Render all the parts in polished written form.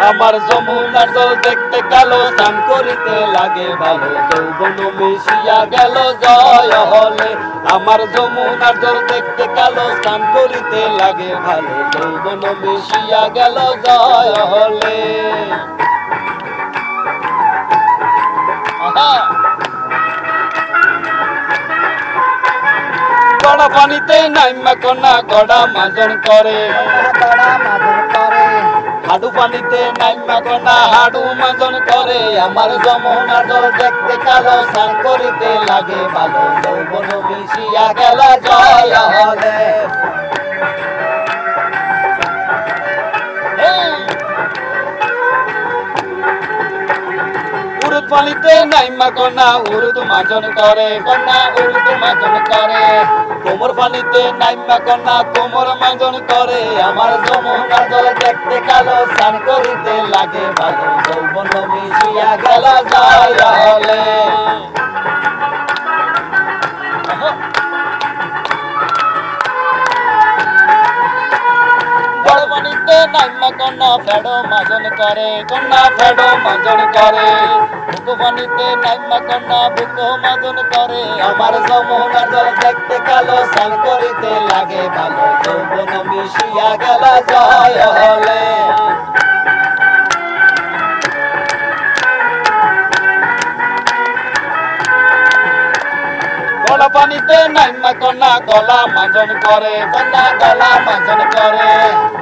আমার যমুনার জল দেখতে কালো, স্নান করিতে লাগে ভালো, যৌবন মিশিয়া গেল জয় হলে। আমার যমুনার জল দেখতে কালো, স্নান করিতে লাগে ভালো, যৌবন মিশিয়া গেল জয় হলে। গড়া পানিতে নাইমা কন্যা গড়া মাজন করে, হাডু পানিতে নাইমা কন্যা হাডু মাজন করে। আমার যমুনার জল দেখতে কালো, স্নান করিতে লাগে ভালো, যৌবন মিশিয়া গেল জয় হলে। উরুদ পানিতে নাইমা কন্যা উরুদ মাজন করে, কন্যা উরুদ মাজন করে। কোমর পানিতে নাইমা কন্যা কোমর মাজন করে। আমার যমুনার জল দেখতে কালো, স্নান করিতে লাগে ভালো, যৌবন মিশিয়া গেল জয় হলে। পানিতে নাইমা কন্যা ফেডো মাজন করে, কন্যা ফেডো মাজন করে। বুকো পানিতে নাইমা কন্যা বুকো মাজন করে। আমার যমুনার জল দেখতে কালো, স্নান করিতে লাগে ভালো, যৌবন মিশিয়া গেল জয় হলে। গলা পানিতে নাইমা কন্যা গলা মাজন করে, কন্যা গলা মাজন করে।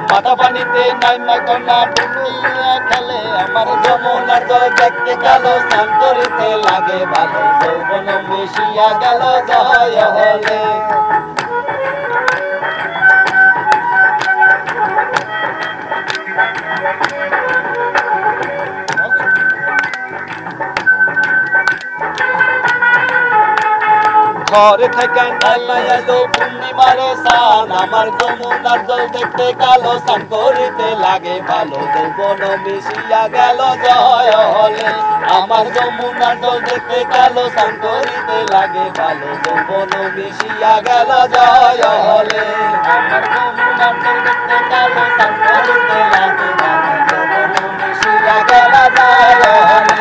মাথা পানিতে নাইমা কন্যা ডুবিয়া খেলে। আমার যমুনার জল দেখতে কালো, স্নান করিতে লাগে ভালো, যৌবন মিশিয়া গেল জয় হলে। ঘরে থেকে নাইলো পূর্ণিমারে স্নান। আমার যমুনার জল দেখতে কালো, স্নান করিতে লাগে ভালো, যৌবন মিশিয়া গেল জয় হলে। আমার যমুনার জল দেখতে কালো, স্নান করিতে লাগে ভালো, যৌবন মিশিয়া গেল জয় হলে। আমার যমুনার জল দেখতে কালো, স্নান করিতে লাগে ভালো, যৌবন মিশিয়া গেল জয় হলে।